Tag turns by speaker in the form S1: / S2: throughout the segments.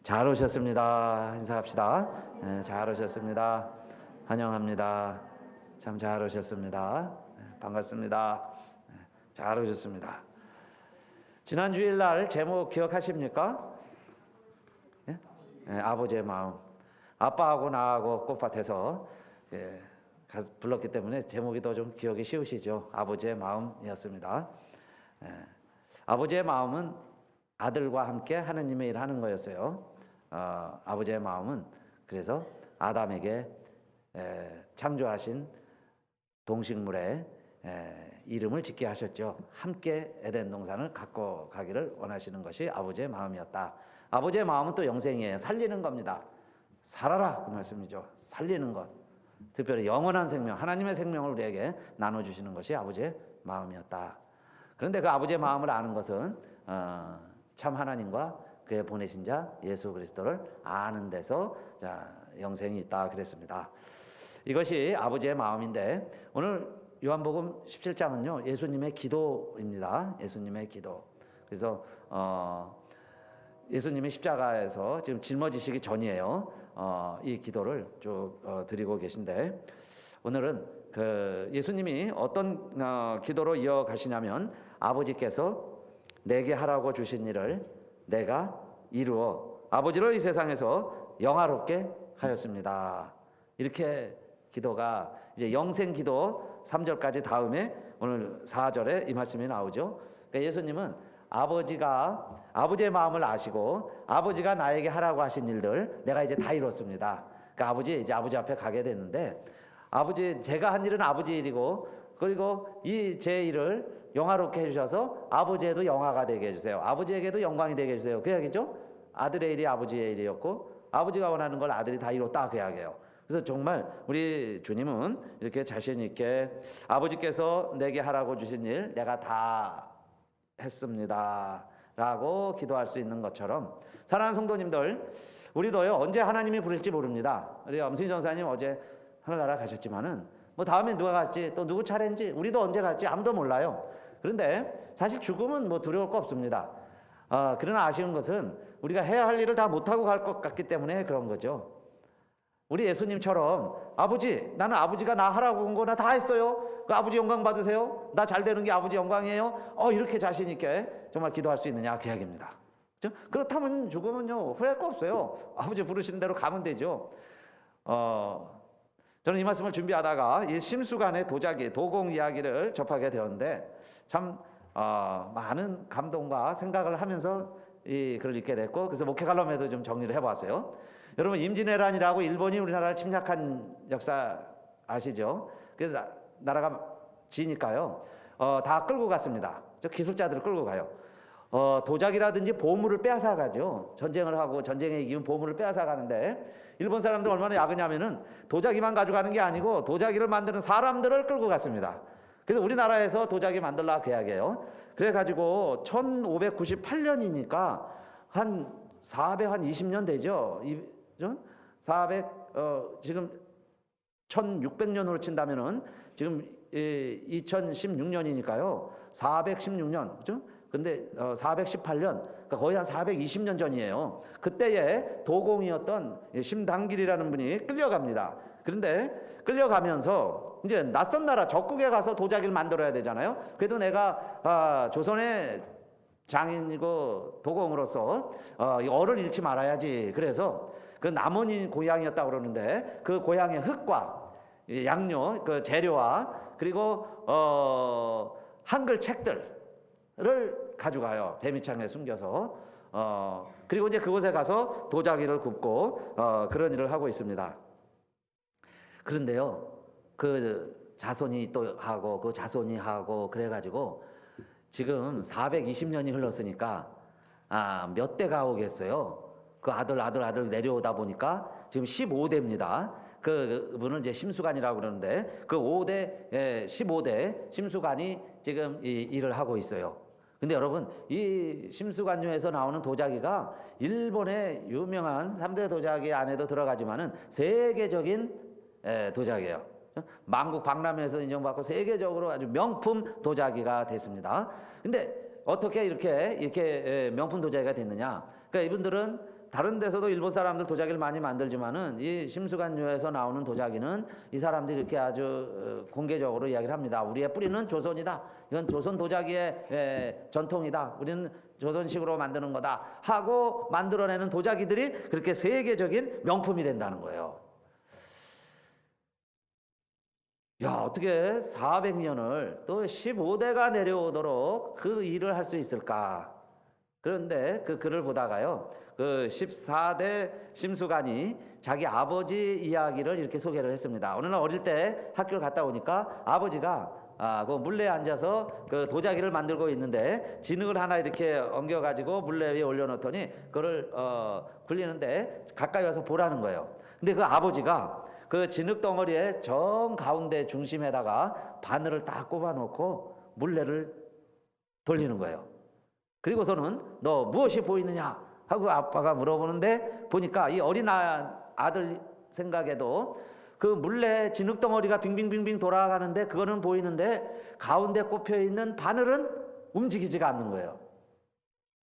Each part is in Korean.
S1: 잘 오셨습니다. 인사합시다. 네, 잘 오셨습니다. 환영합니다. 참 잘 오셨습니다. 네, 반갑습니다. 네, 잘 오셨습니다. 지난 주일날 제목 기억하십니까? 네? 네, 아버지의 마음. 아빠하고 나하고 꽃밭에서 불렀기 때문에 제목이 더 좀 기억이 쉬우시죠. 아버지의 마음이었습니다. 네, 아버지의 마음은 아들과 함께 하느님의 일을 하는 거였어요. 아버지의 마음은 그래서 아담에게 창조하신 동식물의 이름을 짓게 하셨죠. 함께 에덴 동산을 갖고 가기를 원하시는 것이 아버지의 마음이었다. 아버지의 마음은 또 영생이에요. 살리는 겁니다. 살아라 그 말씀이죠. 살리는 것. 특별히 영원한 생명, 하나님의 생명을 우리에게 나눠주시는 것이 아버지의 마음이었다. 그런데 그 아버지의 마음을 아는 것은 참 하나님과 그의 보내신 자 예수 그리스도를 아는 데서 영생이 있다 그랬습니다. 이것이 아버지의 마음인데 오늘 요한복음 17장은요 예수님의 기도입니다. 예수님의 기도. 그래서 예수님이 십자가에서 지금 짊어지시기 전이에요. 이 기도를 쭉 드리고 계신데 오늘은 그 예수님이 어떤 기도로 이어가시냐면 아버지께서 내게 하라고 주신 일을 내가 이루어 아버지를 이 세상에서 영화롭게 하였습니다. 이렇게 기도가 이제 영생 기도 3절까지 다음에 오늘 4절에 이 말씀이 나오죠. 그러니까 예수님은 아버지의 마음을 아시고 아버지가 나에게 하라고 하신 일들 내가 이제 다 이뤘습니다. 그러니까 이제 아버지 앞에 가게 됐는데 제가 한 일은 아버지 일이고 그리고 이 제 일을 영화롭게 해주셔서 아버지에도 영화가 되게 해주세요. 아버지에게도 영광이 되게 해주세요. 그 이야기죠. 아들의 일이 아버지의 일이었고 아버지가 원하는 걸 아들이 다 이뤘다 그 이야기예요. 그래서 정말 우리 주님은 이렇게 자신 있게 아버지께서 내게 하라고 주신 일 내가 다 했습니다 라고 기도할 수 있는 것처럼 사랑하는 성도님들 우리도요 언제 하나님이 부를지 모릅니다. 우리 엄승희 전사님 어제 하늘나라 가셨지만은 뭐 다음에 누가 갈지 또 누구 차례인지 우리도 언제 갈지 아무도 몰라요. 그런데 사실 죽음은 뭐 두려울 거 없습니다. 그러나 아쉬운 것은 우리가 해야 할 일을 다 못하고 갈 것 같기 때문에 그런 거죠. 우리 예수님처럼 나는 아버지가 나 하라고 한 거 나 다 했어요. 그 아버지 영광 받으세요. 나 잘 되는 게 아버지 영광이에요. 이렇게 자신 있게 정말 기도할 수 있느냐 그 이야기입니다. 그렇죠? 그렇다면 죽음은요 후회할 거 없어요. 아버지 부르시는 대로 가면 되죠. 저는 이 말씀을 준비하다가 이 심수관의 도공 이야기를 접하게 되었는데 참 많은 감동과 생각을 하면서 이 글을 읽게 됐고 그래서 목회 칼럼에도 좀 정리를 해봤어요. 여러분 임진왜란이라고 일본이 우리나라를 침략한 역사 아시죠? 그래서 나라가 지니까요 다 끌고 갔습니다. 저 기술자들을 끌고 가요. 도자기라든지 보물을 빼앗아 가죠. 전쟁을 하고 전쟁에 이기면 보물을 빼앗아 가는데 일본 사람들 얼마나 야그냐면은 도자기만 가져가는 게 아니고 도자기를 만드는 사람들을 끌고 갔습니다. 그래서 우리나라에서 도자기 만들라 그 이야기예요. 그래가지고 1598년이니까 한 420년 되죠. 400 지금 1600년으로 친다면은 지금 2016년이니까요. 416년 그죠? 근데 418년 그러니까 거의 한 420년 전이에요. 그때의 도공이었던 심당길이라는 분이 끌려갑니다. 그런데 끌려가면서 이제 낯선 나라 적국에 가서 도자기를 만들어야 되잖아요. 그래도 내가 조선의 장인이고 도공으로서 얼을 잃지 말아야지. 그래서 그 남원이 고향이었다고 그러는데 그 고향의 흙과 양료 그 재료와 그리고 한글 책들을 가져가요. 배미창에 숨겨서 그리고 이제 그곳에 가서 도자기를 굽고 그런 일을 하고 있습니다. 그런데요 그 자손이 또 하고 그 자손이 하고 그래가지고 지금 420년이 흘렀으니까 몇 대가 오겠어요. 그 아들 내려오다 보니까 지금 15대입니다. 그분을 이제 심수관이라고 그러는데 그 15대 심수관이 지금 이 일을 하고 있어요. 근데 여러분 이 심수관료에서 나오는 도자기가 일본의 유명한 3대 도자기 안에도 들어가지만은 세계적인 도자기예요. 만국 박람회에서 인정받고 세계적으로 아주 명품 도자기가 됐습니다. 근데 어떻게 이렇게 명품 도자기가 됐느냐? 그러니까 이분들은 다른 데서도 일본 사람들 도자기를 많이 만들지만은 이 심수관요에서 나오는 도자기는 이 사람들이 이렇게 아주 공개적으로 이야기를 합니다. 우리의 뿌리는 조선이다. 이건 조선 도자기의 전통이다. 우리는 조선식으로 만드는 거다 하고 만들어내는 도자기들이 그렇게 세계적인 명품이 된다는 거예요. 야, 어떻게 400년을 또 15대가 내려오도록 그 일을 할 수 있을까? 그런데 그 글을 보다가요, 그 14대 심수관이 자기 아버지 이야기를 이렇게 소개를 했습니다. 어느 날 어릴 때 학교를 갔다 오니까 아버지가 그 물레에 앉아서 그 도자기를 만들고 있는데 진흙을 하나 이렇게 엉겨가지고 물레 위에 올려놓더니 그걸 굴리는데 가까이 와서 보라는 거예요. 근데 그 아버지가 그 진흙 덩어리의 정 가운데 중심에다가 바늘을 딱 꼽아놓고 물레를 돌리는 거예요. 그리고서는 너 무엇이 보이느냐 하고 아빠가 물어보는데 보니까 이 어린 아들 생각에도 그 물레 진흙 덩어리가 빙빙빙빙 돌아가는데 그거는 보이는데 가운데 꼽혀 있는 바늘은 움직이지가 않는 거예요.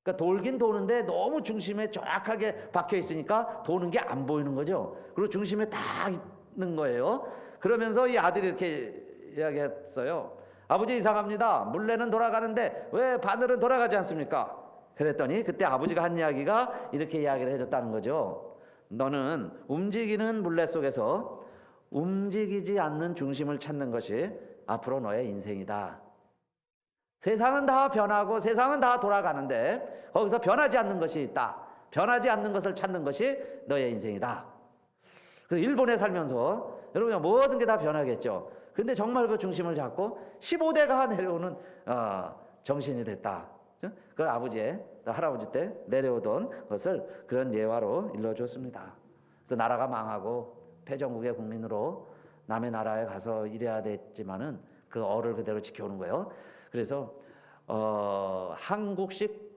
S1: 그러니까 돌긴 도는데 너무 중심에 정확하게 박혀 있으니까 도는 게 안 보이는 거죠. 그리고 중심에 딱 있는 거예요. 그러면서 이 아들이 이렇게 이야기했어요. 아버지, 이상합니다. 물레는 돌아가는데 왜 바늘은 돌아가지 않습니까? 그랬더니 그때 아버지가 한 이야기가 이렇게 이야기를 해줬다는 거죠. 너는 움직이는 물레 속에서 움직이지 않는 중심을 찾는 것이 앞으로 너의 인생이다. 세상은 다 변하고 세상은 다 돌아가는데 거기서 변하지 않는 것이 있다. 변하지 않는 것을 찾는 것이 너의 인생이다. 그래서 일본에 살면서 여러분 모든 게 다 변하겠죠. 근데 정말 그 중심을 잡고 15대가 내려오는 정신이 됐다. 그걸 아버지의 할아버지 때 내려오던 것을 그런 예화로 일러주었습니다. 그래서 나라가 망하고 패전국의 국민으로 남의 나라에 가서 일해야 됐지만은 그 어를 그대로 지켜오는 거예요. 그래서 한국식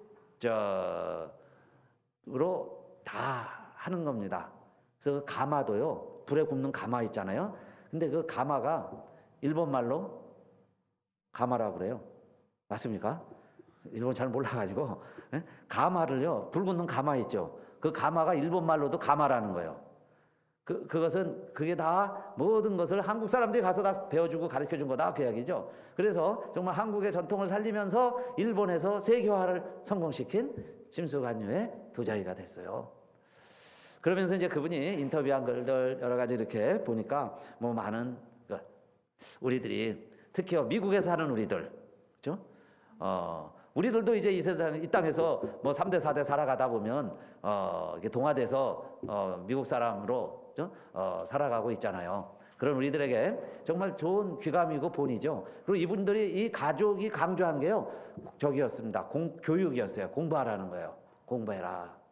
S1: 으로 다 하는 겁니다. 그래서 그 가마도요, 불에 굽는 가마 있잖아요. 근데 그 가마가 일본 말로 가마라고 그래요. 맞습니까? 일본 잘 몰라가지고 가마를요, 불 굽는 가마 있죠. 그 가마가 일본 말로도 가마라는 거예요. 그것은 그게 다 모든 것을 한국 사람들이 가서 다 배워주고 가르쳐준 거다 그 이야기죠. 그래서 정말 한국의 전통을 살리면서 일본에서 세계화를 성공시킨 심수관요의 도자기가 됐어요. 그러면서 이제 그분이 인터뷰한 글들 여러 가지 이렇게 보니까 뭐 많은 우리들이 특히 미국에 사는 우리들, 그렇죠? 우리들도 이제 이 세상 이 땅에서 뭐 3대 4대 살아가다 보면 이게 동화돼서 미국 사람으로 살아가고 있잖아요. 그런 우리들에게 정말 좋은 귀감이고 본이죠. 그리고 이분들이 이 가족이 강조한 게요, 저기였습니다. 교육이었어요. 공부하라는 거예요. 공부해라.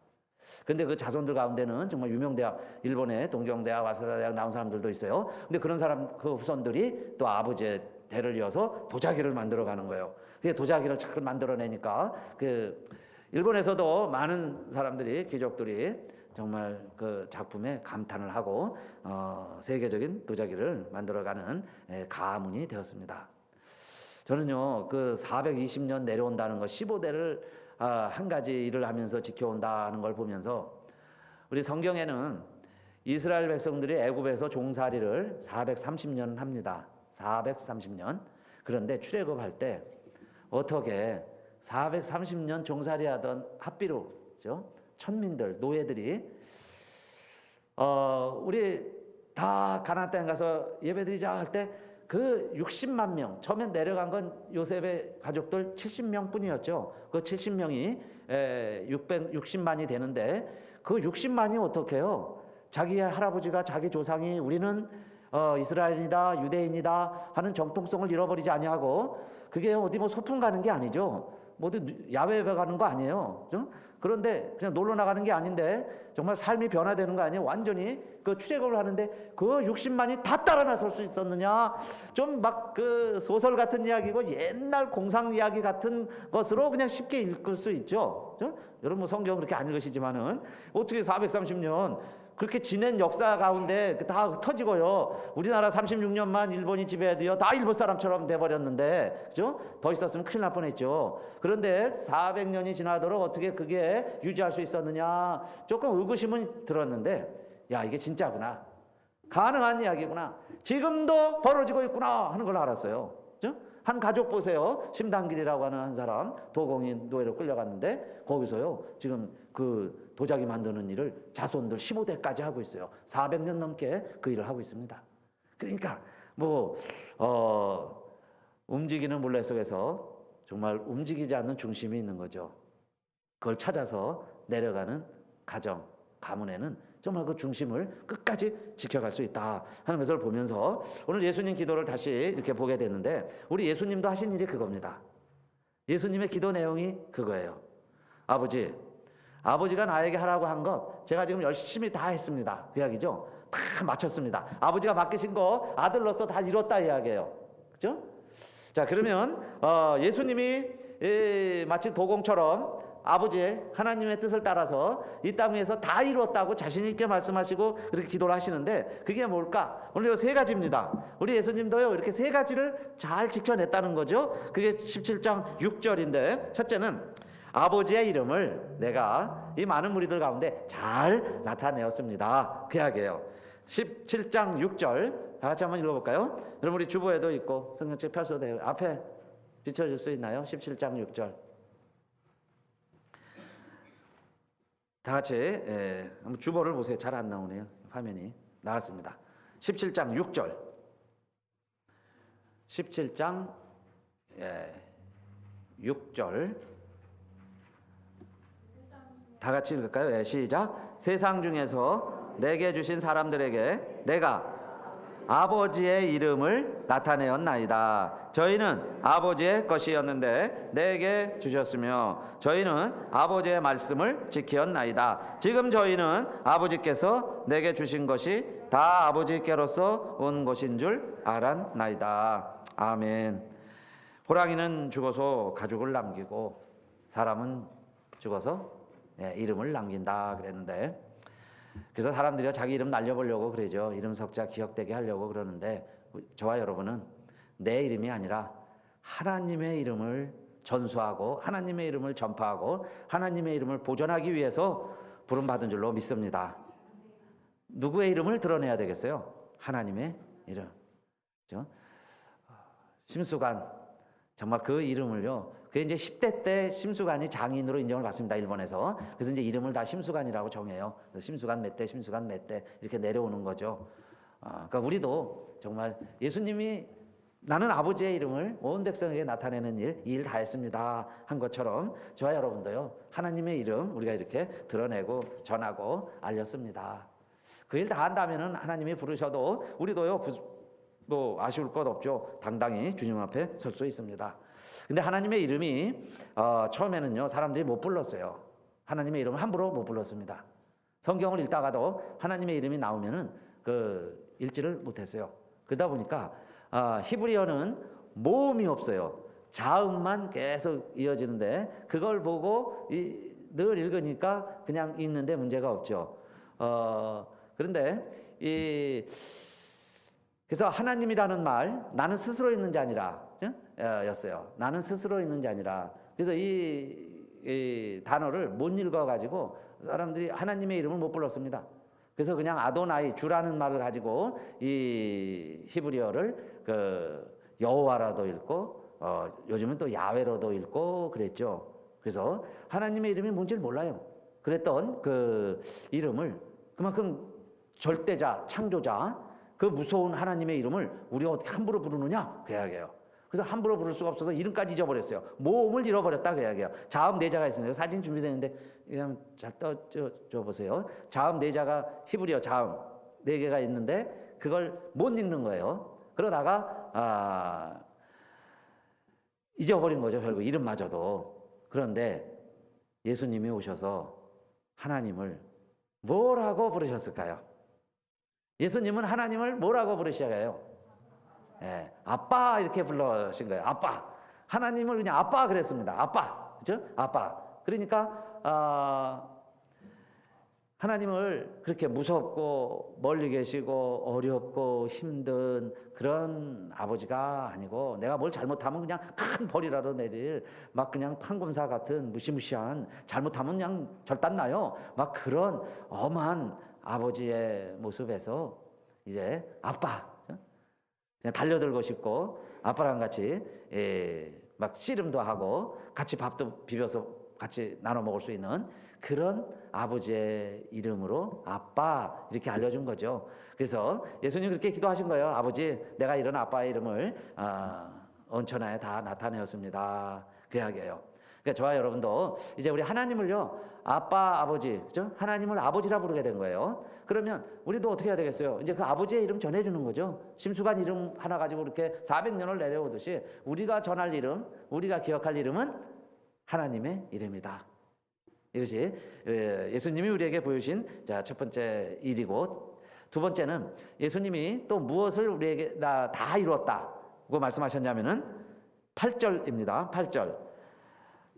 S1: 근데 그 자손들 가운데는 정말 유명 대학, 일본의 동경대학, 와세다 대학 나온 사람들도 있어요. 근데 그런 사람 그 후손들이 또 아버지의 대를 이어서 도자기를 만들어 가는 거예요. 그 도자기를 잘 만들어내니까 그 일본에서도 많은 사람들이, 귀족들이 정말 그 작품에 감탄을 하고 세계적인 도자기를 만들어가는 가문이 되었습니다. 저는요, 그 420년 내려온다는 거, 15대를 한 가지 일을 하면서 지켜온다는 걸 보면서 우리 성경에는 이스라엘 백성들이 애굽에서 종살이를 430년 합니다. 430년. 그런데 출애굽할 때 어떻게 430년 종살이하던 핫비루죠, 천민들, 노예들이 우리 다 가나안 땅에 가서 예배드리자 할 때 그 60만 명, 처음에 내려간 건 요셉의 가족들 70명 뿐이었죠. 그 70명이 660만이 되는데 그 60만이 어떻게 해요? 자기의 할아버지가, 자기 조상이 우리는 이스라엘이다, 유대인이다 하는 정통성을 잃어버리지 아니하고, 그게 어디 뭐 소풍 가는 게 아니죠. 모두 야외에 가는 거 아니에요. 그렇죠? 그런데 그냥 놀러 나가는 게 아닌데 정말 삶이 변화되는 거 아니에요? 완전히 그 출애굽을 하는데 그 60만이 다 따라 나설 수 있었느냐? 좀 막 그 소설 같은 이야기고 옛날 공상 이야기 같은 것으로 그냥 쉽게 읽을 수 있죠. 그렇죠? 여러분 뭐 성경 그렇게 안 읽으시지만은 어떻게 430년 그렇게 지낸 역사 가운데 다 터지고요. 우리나라 36년만 일본이 지배해도요, 다 일본 사람처럼 돼버렸는데, 그죠? 더 있었으면 큰일 날 뻔했죠. 그런데 400년이 지나도록 어떻게 그게 유지할 수 있었느냐, 조금 의구심은 들었는데, 야, 이게 진짜구나. 가능한 이야기구나. 지금도 벌어지고 있구나 하는 걸 알았어요. 그죠? 한 가족 보세요. 심당길이라고 하는 한 사람, 도공이 노예로 끌려갔는데, 거기서요, 지금 그 도자기 만드는 일을 자손들 15대까지 하고 있어요. 400년 넘게 그 일을 하고 있습니다. 그러니까 움직이는 물레 속에서 정말 움직이지 않는 중심이 있는 거죠. 그걸 찾아서 내려가는 가정, 가문에는 정말 그 중심을 끝까지 지켜갈 수 있다 하는 것을 보면서 오늘 예수님 기도를 다시 이렇게 보게 됐는데, 우리 예수님도 하신 일이 그겁니다. 예수님의 기도 내용이 그거예요. 아버지가 나에게 하라고 한 것 제가 지금 열심히 다 했습니다. 그 이야기죠. 다 마쳤습니다. 아버지가 맡기신 거 아들로서 다 이뤘다 이야기예요. 그죠? 자, 그러면 예수님이 마치 도공처럼 아버지의 하나님의 뜻을 따라서 이 땅 위에서 다 이뤘다고 자신 있게 말씀하시고 그렇게 기도를 하시는데, 그게 뭘까? 오늘 세 가지입니다. 우리 예수님도요, 이렇게 세 가지를 잘 지켜냈다는 거죠. 그게 17장 6절인데, 첫째는 아버지의 이름을 내가 이 많은 무리들 가운데 잘 나타내었습니다. 그 이야기예요. 17장 6절 다 같이 한번 읽어볼까요? 여러분, 우리 주보에도 있고 성경책 펴셔도 돼요. 앞에 비춰줄 수 있나요? 17장 6절 다 같이 한번 주보를 보세요. 잘 안 나오네요. 화면이 나왔습니다. 17장 6절 17장 6절 다 같이 읽을까요? 시작. 세상 중에서 내게 주신 사람들에게 내가 아버지의 이름을 나타내었나이다. 저희는 아버지의 것이었는데 내게 주셨으며 저희는 아버지의 말씀을 지켰나이다. 지금 저희는 아버지께서 내게 주신 것이 다 아버지께로서 온 것인 줄 알았나이다. 아멘. 호랑이는 죽어서 가죽을 남기고 사람은 죽어서 이름을 남긴다 그랬는데, 그래서 사람들이 자기 이름 날려보려고 그러죠. 이름 석자 기억되게 하려고 그러는데, 저와 여러분은 내 이름이 아니라 하나님의 이름을 전수하고 하나님의 이름을 전파하고 하나님의 이름을 보존하기 위해서 부름받은 줄로 믿습니다. 누구의 이름을 드러내야 되겠어요? 하나님의 이름. 그렇죠? 심수관, 정말 그 이름을요, 그게 이제 10대 때 심수관이 장인으로 인정을 받습니다, 일본에서. 그래서 이제 이름을 다 심수관이라고 정해요. 심수관 몇 대, 심수관 몇 대, 이렇게 내려오는 거죠. 그러니까 우리도 정말 예수님이 나는 아버지의 이름을 온 백성에게 나타내는 일 다 했습니다 한 것처럼, 저와 여러분도요, 하나님의 이름 우리가 이렇게 드러내고 전하고 알렸습니다. 그 일 다 한다면은 하나님이 부르셔도 우리도요, 뭐 아쉬울 것 없죠. 당당히 주님 앞에 설 수 있습니다. 근데 하나님의 이름이 처음에는요, 사람들이 못 불렀어요. 하나님의 이름을 함부로 못 불렀습니다. 성경을 읽다가도 하나님의 이름이 나오면은 읽지를 못했어요. 그러다 보니까 히브리어는 모음이 없어요. 자음만 계속 이어지는데, 그걸 보고 늘 읽으니까 그냥 읽는데 문제가 없죠. 그런데 그래서 하나님이라는 말, 나는 스스로 있는 자 아니라 였어요. 나는 스스로 있는 자 아니라. 그래서 이 단어를 못 읽어가지고 사람들이 하나님의 이름을 못 불렀습니다. 그래서 그냥 아도나이, 주라는 말을 가지고 이 히브리어를 여호와라도 읽고 요즘은 또 야훼로도 읽고 그랬죠. 그래서 하나님의 이름이 뭔지를 몰라요. 그랬던 그 이름을, 그만큼 절대자, 창조자, 그 무서운 하나님의 이름을 우리가 어떻게 함부로 부르느냐? 그 이야기예요. 그래서 함부로 부를 수가 없어서 이름까지 잊어버렸어요. 모음을 잃어버렸다 그 이야기예요. 자음 네 자가 있으니까 사진 준비되는데 그냥 잘 떠줘 보세요. 자음 네 자가 히브리어 자음 네 개가 있는데 그걸 못 읽는 거예요. 그러다가 잊어버린 거죠. 결국 이름마저도. 그런데 예수님이 오셔서 하나님을 뭐라고 부르셨을까요? 예수님은 하나님을 뭐라고 부르셔요? 아빠 이렇게 불러신 거예요. 아빠. 하나님을 그냥 아빠 그랬습니다. 아빠. 그죠? 아빠. 그러니까 하나님을 그렇게 무섭고 멀리 계시고 어렵고 힘든 그런 아버지가 아니고, 내가 뭘 잘못하면 그냥 큰 벌이라도 내릴 막 그냥 판검사 같은 무시무시한, 잘못하면 그냥 절단 나요, 막 그런 엄한 아버지의 모습에서 이제 아빠, 그냥 달려들고 싶고 아빠랑 같이 막 씨름도 하고 같이 밥도 비벼서 같이 나눠 먹을 수 있는 그런 아버지의 이름으로 아빠 이렇게 알려준 거죠. 그래서 예수님 그렇게 기도하신 거예요. 아버지, 내가 이런 아빠의 이름을 언천하에 다 나타내었습니다. 그 이야기예요. 그러니까 저와 여러분도 이제 우리 하나님을요, 아빠, 아버지, 그죠? 하나님을 아버지라 부르게 된 거예요. 그러면 우리도 어떻게 해야 되겠어요? 이제 그 아버지의 이름 전해주는 거죠. 심수관 이름 하나 가지고 이렇게 400년을 내려오듯이 우리가 전할 이름, 우리가 기억할 이름은 하나님의 이름이다. 이것이 예수님이 우리에게 보여주신 첫 번째 일이고, 두 번째는 예수님이 또 무엇을 우리에게 다 이루었다고 말씀하셨냐면은 8절입니다. 8절.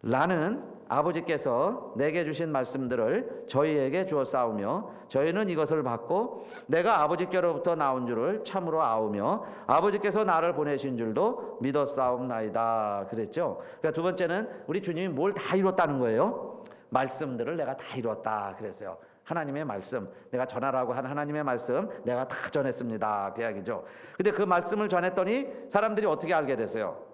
S1: 나는 아버지께서 내게 주신 말씀들을 저희에게 주었사오며 저희는 이것을 받고 내가 아버지께로부터 나온 줄을 참으로 아오며 아버지께서 나를 보내신 줄도 믿었사옵나이다. 그랬죠. 그러니까 두 번째는 우리 주님이 뭘 다 이뤘다는 거예요. 말씀들을 내가 다 이뤘다 그랬어요. 하나님의 말씀, 내가 전하라고 한 하나님의 말씀 내가 다 전했습니다. 그 이야기죠. 근데 그 말씀을 전했더니 사람들이 어떻게 알게 됐어요?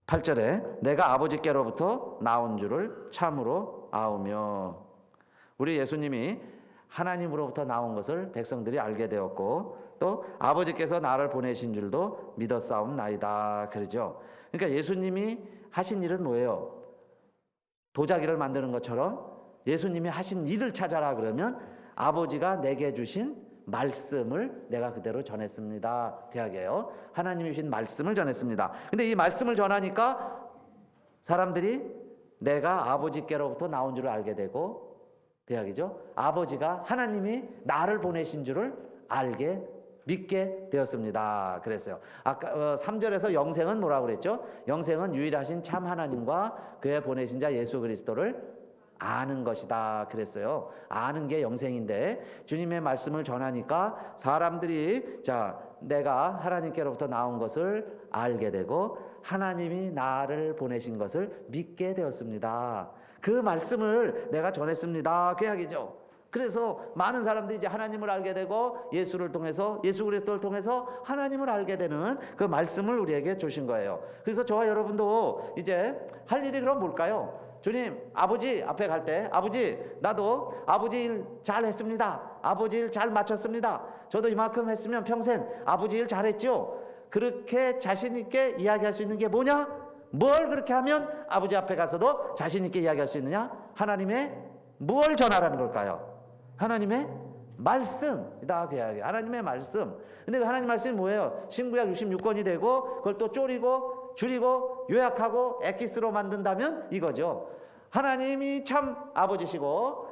S1: 8절에 내가 아버지께로부터 나온 줄을 참으로 아오며, 우리 예수님이 하나님으로부터 나온 것을 백성들이 알게 되었고 또 아버지께서 나를 보내신 줄도 믿었사옵나이다 그러죠. 그러니까 예수님이 하신 일은 뭐예요? 도자기를 만드는 것처럼 예수님이 하신 일을 찾아라 그러면 아버지가 내게 주신 말씀을 내가 그대로 전했습니다. 그 이야기예요. 하나님이 주신 말씀을 전했습니다. 근데 이 말씀을 전하니까 사람들이 내가 아버지께로부터 나온 줄을 알게 되고, 그 이야기죠. 아버지가 하나님이 나를 보내신 줄을 믿게 되었습니다. 그랬어요. 아까 3절에서 영생은 뭐라고 그랬죠? 영생은 유일하신 참 하나님과 그의 보내신 자 예수 그리스도를 아는 것이다 그랬어요. 아는 게 영생인데 주님의 말씀을 전하니까 사람들이 내가 하나님께로부터 나온 것을 알게 되고 하나님이 나를 보내신 것을 믿게 되었습니다. 그 말씀을 내가 전했습니다. 그 이야기죠. 그래서 많은 사람들이 이제 하나님을 알게 되고 예수를 통해서, 예수 그리스도를 통해서 하나님을 알게 되는 그 말씀을 우리에게 주신 거예요. 그래서 저와 여러분도 이제 할 일이 그럼 뭘까요? 주님, 아버지 앞에 갈 때, 아버지, 나도 아버지 일 잘 했습니다. 아버지 일 잘 마쳤습니다. 저도 이만큼 했으면 평생 아버지 일 잘했죠. 그렇게 자신 있게 이야기할 수 있는 게 뭐냐? 뭘 그렇게 하면 아버지 앞에 가서도 자신 있게 이야기할 수 있느냐? 하나님의 뭘 전하라는 걸까요? 하나님의 말씀이다. 그 이야기. 하나님의 말씀. 근데 그 하나님 말씀이 뭐예요? 신구약 66권이 되고 그걸 또 쪼리고 줄이고 요약하고 엑기스로 만든다면 이거죠. 하나님이 참 아버지시고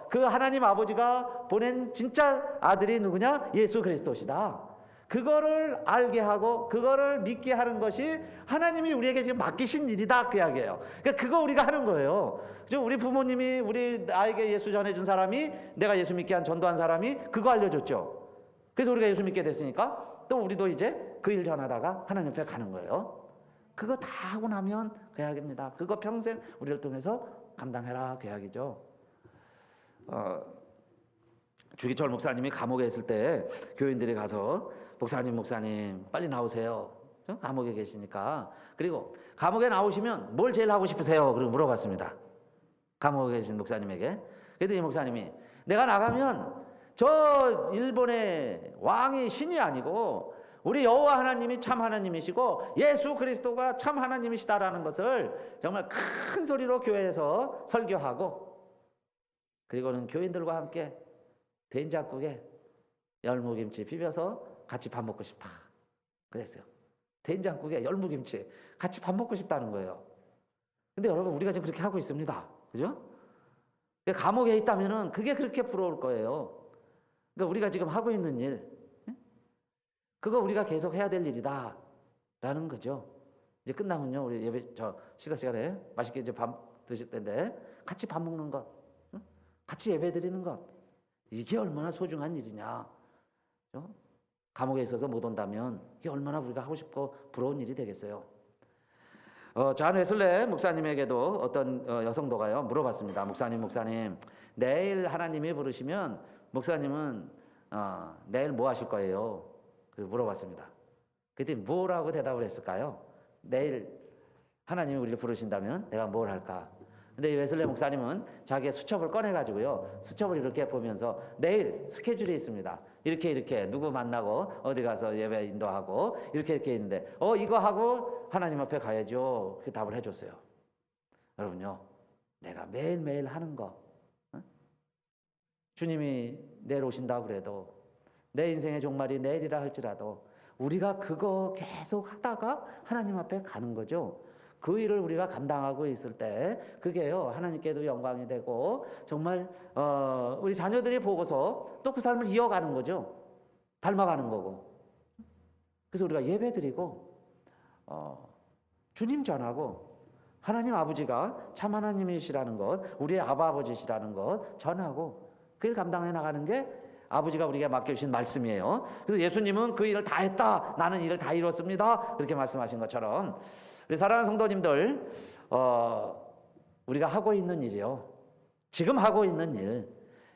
S1: 그 하나님 아버지가 보낸 진짜 아들이 누구냐? 예수 그리스도시다. 그거를 알게 하고 그거를 믿게 하는 것이 하나님이 우리에게 지금 맡기신 일이다. 그 이야기예요. 그러니까 그거 우리가 하는 거예요. 우리 부모님이 우리 아이에게 예수 전해준 사람이, 내가 예수 믿게 한 전도한 사람이 그거 알려줬죠. 그래서 우리가 예수 믿게 됐으니까 또 우리도 이제 그 일 전하다가 하나님 앞에 가는 거예요. 그거 다 하고 나면 그 이야기입니다. 그거 평생 우리를 통해서 감당해라. 그 이야기죠. 주기철 목사님이 감옥에 있을 때 교인들이 가서 목사님 빨리 나오세요. 감옥에 계시니까. 그리고 감옥에 나오시면 뭘 제일 하고 싶으세요? 그리고 물어봤습니다. 감옥에 계신 목사님에게. 그랬더니 이 목사님이 내가 나가면 저 일본의 왕이 신이 아니고 우리 여호와 하나님이 참 하나님이시고 예수 그리스도가 참 하나님이시다라는 것을 정말 큰 소리로 교회에서 설교하고, 그리고는 교인들과 함께 된장국에 열무김치 비벼서 같이 밥 먹고 싶다 그랬어요. 된장국에 열무김치 같이 밥 먹고 싶다는 거예요. 근데 여러분, 우리가 지금 그렇게 하고 있습니다. 그죠? 감옥에 있다면은 그게 그렇게 부러울 거예요. 그러니까 우리가 지금 하고 있는 일, 그거 우리가 계속 해야 될 일이다 라는 거죠. 이제 끝나면요, 우리 식사 시간에 맛있게 이제 밥 드실 텐데 같이 밥 먹는 것, 같이 예배드리는 것, 이게 얼마나 소중한 일이냐. 감옥에 있어서 못 온다면 이게 얼마나 우리가 하고 싶고 부러운 일이 되겠어요. 존 웨슬레 목사님에게도 어떤 여성도가요 물어봤습니다. 목사님, 내일 하나님이 부르시면 목사님은 내일 뭐 하실 거예요? 물어봤습니다. 그때 뭐라고 대답을 했을까요? 내일 하나님이 우리를 부르신다면 내가 뭘 할까? 근데 웨슬레 목사님은 자기의 수첩을 꺼내가지고요, 수첩을 이렇게 보면서 내일 스케줄이 있습니다. 이렇게 누구 만나고 어디 가서 예배 인도하고 이렇게 있는데 이거 하고 하나님 앞에 가야죠. 그렇게 답을 해줬어요. 여러분요, 내가 매일매일 하는 거, 주님이 내일 오신다고 그래도 내 인생의 종말이 내일이라 할지라도 우리가 그거 계속 하다가 하나님 앞에 가는 거죠. 그 일을 우리가 감당하고 있을 때 그게요 하나님께도 영광이 되고 정말 우리 자녀들이 보고서 또 그 삶을 이어가는 거죠. 닮아가는 거고. 그래서 우리가 예배드리고 주님 전하고 하나님 아버지가 참 하나님이시라는 것, 우리의 아버지시라는 것 전하고 그걸 감당해 나가는 게 아버지가 우리에게 맡겨주신 말씀이에요. 그래서 예수님은 그 일을 다 했다, 나는 일을 다 이뤘습니다, 그렇게 말씀하신 것처럼 우리 사랑하는 성도님들, 우리가 하고 있는 일이요, 지금 하고 있는 일,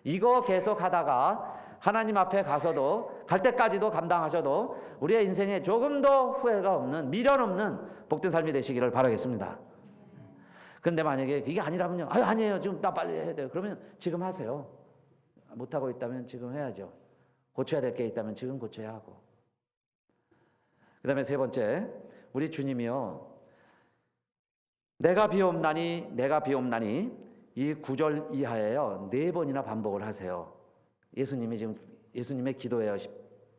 S1: 이거 계속 하다가 하나님 앞에 가서도 갈 때까지도 감당하셔도 우리의 인생에 조금 더 후회가 없는, 미련 없는 복된 삶이 되시기를 바라겠습니다. 그런데 만약에 이게 아니라면요, 아니에요, 지금 나 빨리 해야 돼요, 그러면 지금 하세요. 못하고 있다면 지금 해야죠. 고쳐야 될 게 있다면 지금 고쳐야 하고. 그 다음에 세 번째, 우리 주님이요, 내가 비옵나니 이 9절 이하에요 4번이나 반복을 하세요. 예수님이 지금 예수님의 기도예요,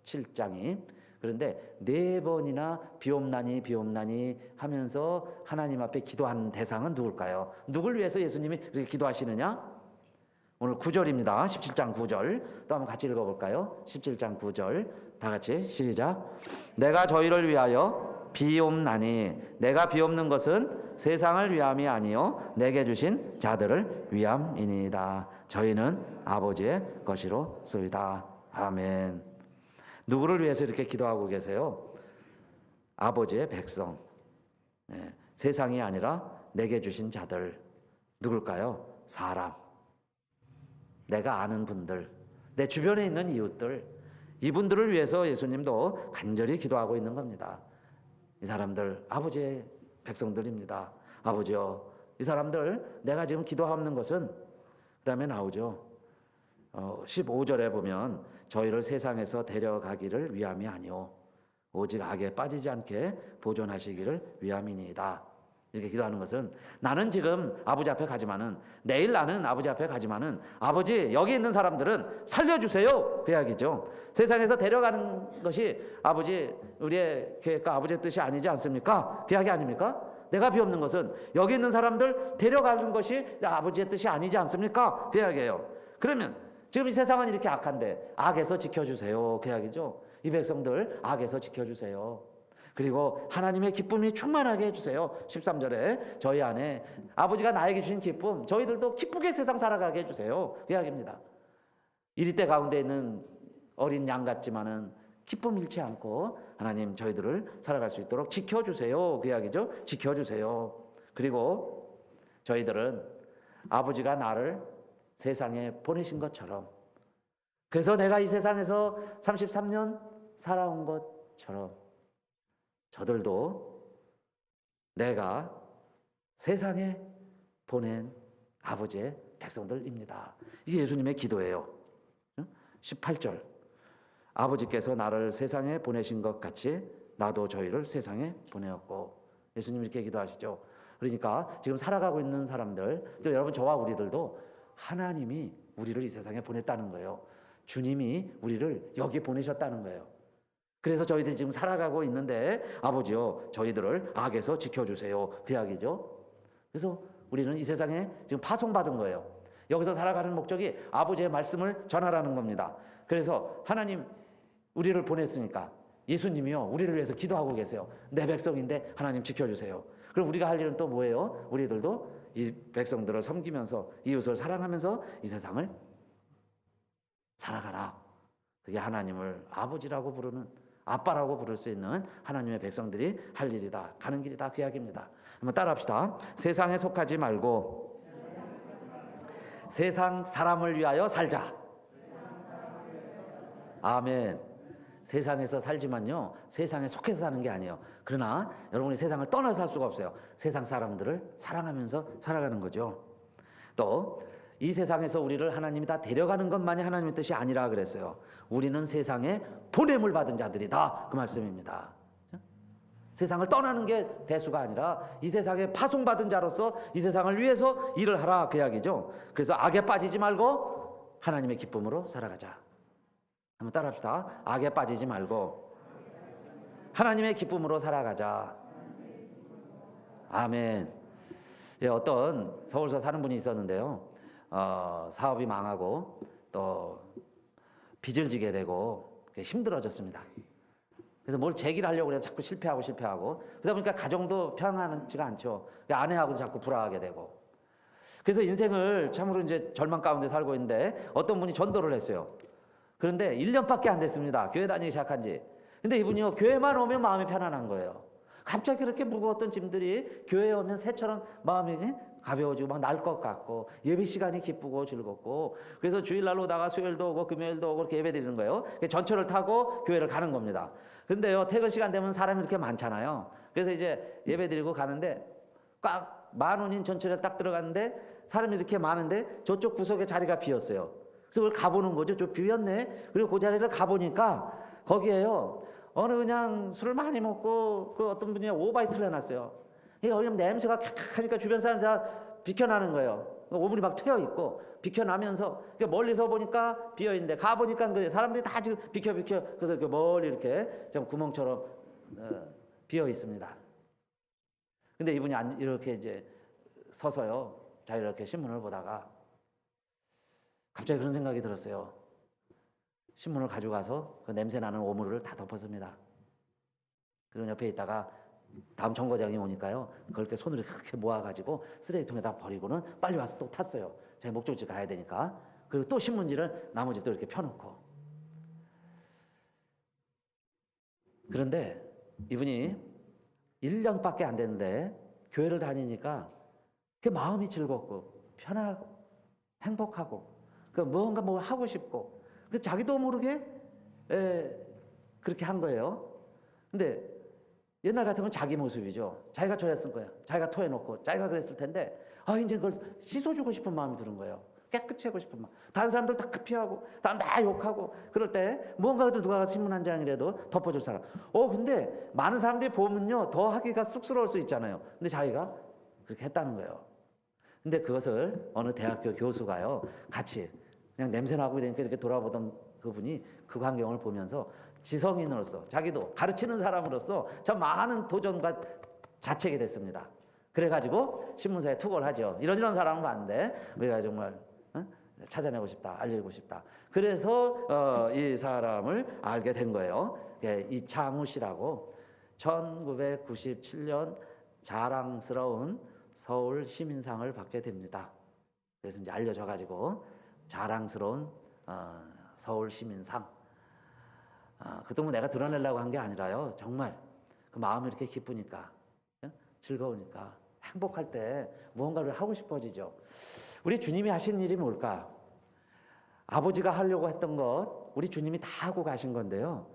S1: 17장이. 그런데 4번이나 비옵나니 하면서 하나님 앞에 기도한 대상은 누굴까요? 누굴 위해서 예수님이 그렇게 기도하시느냐? 오늘 9절입니다. 17장 9절. 또 한번 같이 읽어볼까요? 17장 9절. 다 같이 시작. 내가 저희를 위하여 비옵나니, 내가 비옵는 것은 세상을 위함이 아니요 내게 주신 자들을 위함이니이다. 저희는 아버지의 것이로소이다. 아멘. 누구를 위해서 이렇게 기도하고 계세요? 아버지의 백성. 네, 세상이 아니라 내게 주신 자들. 누굴까요? 사람. 내가 아는 분들, 내 주변에 있는 이웃들, 이분들을 위해서 예수님도 간절히 기도하고 있는 겁니다. 이 사람들 아버지의 백성들입니다. 아버지요, 이 사람들 내가 지금 기도하는 것은 그 다음에 나오죠. 15절에 보면 저희를 세상에서 데려가기를 위함이 아니오 오직 악에 빠지지 않게 보존하시기를 위함이니이다. 이렇게 기도하는 것은 나는 지금 아버지 앞에 가지만은, 내일 나는 아버지 앞에 가지만은 아버지 여기 있는 사람들은 살려주세요, 그 이야기죠. 세상에서 데려가는 것이 아버지 우리의 계획과 아버지의 뜻이 아니지 않습니까? 그 이야기 아닙니까? 내가 비옵는 것은 여기 있는 사람들 데려가는 것이 아버지의 뜻이 아니지 않습니까? 그 이야기예요. 그러면 지금 이 세상은 이렇게 악한데 악에서 지켜주세요, 그 이야기죠. 이 백성들 악에서 지켜주세요. 그리고 하나님의 기쁨이 충만하게 해주세요. 13절에 저희 안에 아버지가 나에게 주신 기쁨, 저희들도 기쁘게 세상 살아가게 해주세요, 그 이야기입니다. 이리때 가운데 있는 어린 양 같지만은 기쁨 잃지 않고 하나님 저희들을 살아갈 수 있도록 지켜주세요, 그 이야기죠. 지켜주세요. 그리고 저희들은 아버지가 나를 세상에 보내신 것처럼, 그래서 내가 이 세상에서 33년 살아온 것처럼 저들도 내가 세상에 보낸 아버지의 백성들입니다. 이게 예수님의 기도예요. 18절. 아버지께서 나를 세상에 보내신 것 같이 나도 저희를 세상에 보내었고. 예수님 이렇게 기도하시죠. 그러니까 지금 살아가고 있는 사람들, 또 여러분 저와 우리들도 하나님이 우리를 이 세상에 보냈다는 거예요. 주님이 우리를 여기 보내셨다는 거예요. 그래서 저희들이 지금 살아가고 있는데 아버지요 저희들을 악에서 지켜주세요, 그 이야기죠. 그래서 우리는 이 세상에 지금 파송받은 거예요. 여기서 살아가는 목적이 아버지의 말씀을 전하라는 겁니다. 그래서 하나님 우리를 보냈으니까 예수님이요 우리를 위해서 기도하고 계세요. 내 백성인데 하나님 지켜주세요. 그럼 우리가 할 일은 또 뭐예요? 우리들도 이 백성들을 섬기면서 이웃을 사랑하면서 이 세상을 살아가라. 그게 하나님을 아버지라고 부르는, 아빠라고 부를 수 있는 하나님의 백성들이 할 일이다. 가는 길이다. 그 이야기입니다. 한번 따라합시다. 세상에 속하지 말고 세상 사람을 위하여 살자. 아멘. 세상에서 살지만요, 세상에 속해서 사는 게 아니에요. 그러나 여러분이 세상을 떠나서 살 수가 없어요. 세상 사람들을 사랑하면서 살아가는 거죠. 또 이 세상에서 우리를 하나님이 다 데려가는 것만이 하나님의 뜻이 아니라 그랬어요. 우리는 세상에 보냄을 받은 자들이다. 그 말씀입니다. 세상을 떠나는 게 대수가 아니라 이 세상에 파송받은 자로서 이 세상을 위해서 일을 하라. 그 이야기죠. 그래서 악에 빠지지 말고 하나님의 기쁨으로 살아가자. 한번 따라합시다. 악에 빠지지 말고 하나님의 기쁨으로 살아가자. 아멘. 예, 어떤 서울서 사는 분이 있었는데요. 사업이 망하고 또 빚을 지게 되고 힘들어졌습니다. 그래서 뭘 제기를 하려고 해서 자꾸 실패하고 그러다 보니까 가정도 평안하지가 않죠. 아내하고도 자꾸 불화하게 되고. 그래서 인생을 참으로 이제 절망 가운데 살고 있는데 어떤 분이 전도를 했어요. 그런데 1년밖에 안 됐습니다. 교회 다니기 시작한 지. 근데 이분이요, 교회만 오면 마음이 편안한 거예요. 갑자기 그렇게 무거웠던 짐들이 교회에 오면 새처럼 마음이 가벼워지고 막 날 것 같고 예배 시간이 기쁘고 즐겁고, 그래서 주일날 오다가 수요일도 오고 금요일도 오고 이렇게 예배 드리는 거예요. 전철을 타고 교회를 가는 겁니다. 근데요, 퇴근 시간 되면 사람이 이렇게 많잖아요. 그래서 이제 예배 드리고 가는데 꽉 만원인 전철에 딱 들어갔는데 사람이 이렇게 많은데 저쪽 구석에 자리가 비었어요. 그래서 그걸 가보는 거죠. 좀 비었네. 그리고 그 자리를 가보니까 거기에요, 어느 그냥 술을 많이 먹고 그 어떤 분이 오바이트를 해놨어요. 이게 어려면 냄새가 캬캬하니까 주변 사람들 다 비켜나는 거예요. 오물이 막 트여 있고 비켜나면서 멀리서 보니까 비어 있는데 가보니까 그래, 사람들이 다 지금 비켜. 그래서 이렇게 멀리 이렇게 좀 구멍처럼 비어 있습니다. 근데 이분이 이렇게 이제 서서요, 자 이렇게 신문을 보다가 갑자기 그런 생각이 들었어요. 신문을 가져가서 그 냄새 나는 오물을 다 덮었습니다. 그리고 옆에 있다가 다음 정거장이 오니까요, 그걸 이렇게 손으로 그렇게 모아가지고 쓰레기통에다 버리고는 빨리 와서 또 탔어요. 자기 목적지 가야 되니까. 그리고 또 신문지를 나머지 또 이렇게 펴놓고. 그런데 이분이 1년밖에 안 됐는데 교회를 다니니까 그 마음이 즐겁고 편하고 행복하고 그 뭔가 뭐 하고 싶고 그 자기도 모르게 그렇게 한 거예요. 근데 옛날 같으면 자기 모습이죠. 자기가 저랬을 거예요. 자기가 토해놓고 자기가 그랬을 텐데 이제 그걸 씻어주고 싶은 마음이 드는 거예요. 깨끗이 하고 싶은 마음. 다른 사람들 다 급히하고 다 욕하고 그럴 때 무언가라도 누가 신문 한 장이라도 덮어줄 사람. 근데 많은 사람들이 보면요, 더 하기가 쑥스러울 수 있잖아요. 근데 자기가 그렇게 했다는 거예요. 근데 그것을 어느 대학교 교수가요, 같이 그냥 냄새나고 이러니까 이렇게 돌아보던 그분이 그 광경을 보면서 지성인으로서 자기도 가르치는 사람으로서 참 많은 도전과 자책이 됐습니다. 그래가지고 신문사에 투고를 하죠. 이런 사람은 봤는데 우리가 정말 찾아내고 싶다, 알리고 싶다. 그래서 이 사람을 알게 된 거예요. 이창우 씨라고 1997년 자랑스러운 서울 시민상을 받게 됩니다. 그래서 이제 알려져가지고 자랑스러운 서울 시민상. 그동안 내가 드러내려고 한 게 아니라요, 정말 그 마음이 이렇게 기쁘니까, 즐거우니까, 행복할 때 무언가를 하고 싶어지죠. 우리 주님이 하신 일이 뭘까? 아버지가 하려고 했던 것 우리 주님이 다 하고 가신 건데요,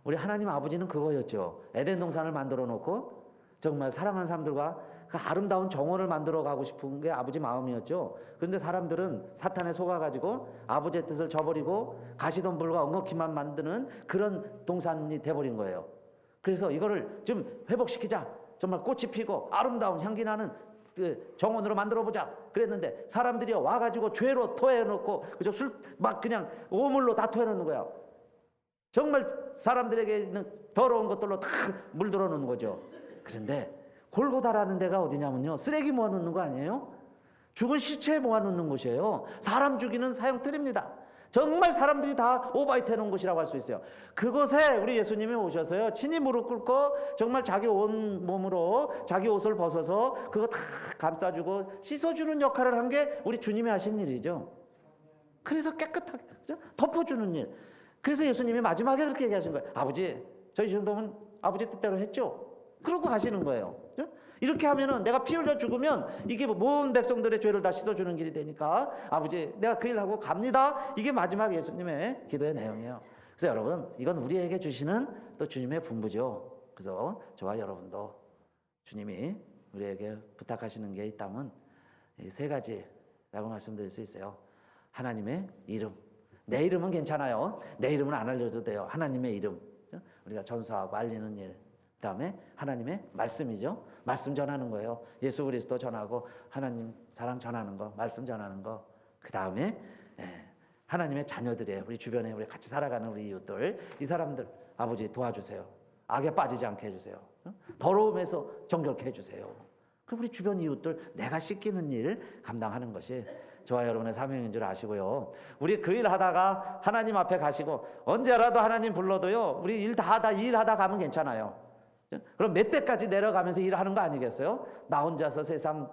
S1: 우리 하나님 아버지는 그거였죠. 에덴 동산을 만들어 놓고 정말 사랑하는 사람들과 그 아름다운 정원을 만들어 가고 싶은 게 아버지 마음이었죠. 그런데 사람들은 사탄에 속아가지고 아버지의 뜻을 저버리고 가시덤불과 엉겅퀴만 만드는 그런 동산이 돼버린 거예요. 그래서 이거를 좀 회복시키자. 정말 꽃이 피고 아름다운 향기 나는 그 정원으로 만들어보자 그랬는데 사람들이 와가지고 죄로 토해놓고 그저 술 막 그냥 오물로 다 토해놓는 거야. 정말 사람들에게 있는 더러운 것들로 다 물들어 놓는 거죠. 그런데 골고다라는 데가 어디냐면요, 쓰레기 모아놓는 거 아니에요? 죽은 시체 모아놓는 곳이에요. 사람 죽이는 사형틀입니다. 정말 사람들이 다 오바이트 해놓은 곳이라고 할 수 있어요. 그곳에 우리 예수님이 오셔서요, 친히 무릎 꿇고 정말 자기 온 몸으로 자기 옷을 벗어서 그거 다 감싸주고 씻어주는 역할을 한 게 우리 주님이 하신 일이죠. 그래서 깨끗하게, 그죠? 덮어주는 일. 그래서 예수님이 마지막에 그렇게 얘기하신 거예요. 아버지, 저희 정도면 아버지 뜻대로 했죠? 그러고 가시는 거예요. 그죠? 이렇게 하면은 내가 피 흘려 죽으면 이게 모든 백성들의 죄를 다 씻어주는 길이 되니까 아버지, 내가 그 일하고 갑니다. 이게 마지막 예수님의 기도의 내용이에요. 그래서 여러분, 이건 우리에게 주시는 또 주님의 분부죠. 그래서 저와 여러분도 주님이 우리에게 부탁하시는 게 있다면 이 세 가지라고 말씀드릴 수 있어요. 하나님의 이름. 내 이름은 괜찮아요. 내 이름은 안 알려도 돼요. 하나님의 이름. 우리가 전수하고 알리는 일. 그다음에 하나님의 말씀이죠. 말씀 전하는 거예요. 예수 그리스도 전하고 하나님 사랑 전하는 거, 말씀 전하는 거. 그다음에 하나님의 자녀들이에요. 우리 주변에 우리 같이 살아가는 우리 이웃들, 이 사람들 아버지 도와주세요. 악에 빠지지 않게 해주세요. 더러움에서 정결케 해주세요. 그 우리 주변 이웃들 내가 씻기는 일 감당하는 것이 저와 여러분의 사명인 줄 아시고요. 우리 그 일 하다가 하나님 앞에 가시고 언제라도 하나님 불러도요, 우리 일하다 가면 괜찮아요. 그럼 몇 대까지 내려가면서 일하는 거 아니겠어요? 나 혼자서 세상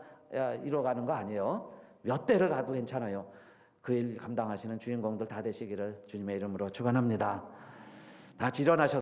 S1: 이뤄가는 거 아니에요. 몇 대를 가도 괜찮아요. 그 일 감당하시는 주인공들 다 되시기를 주님의 이름으로 축원합니다. 다 일어나셔서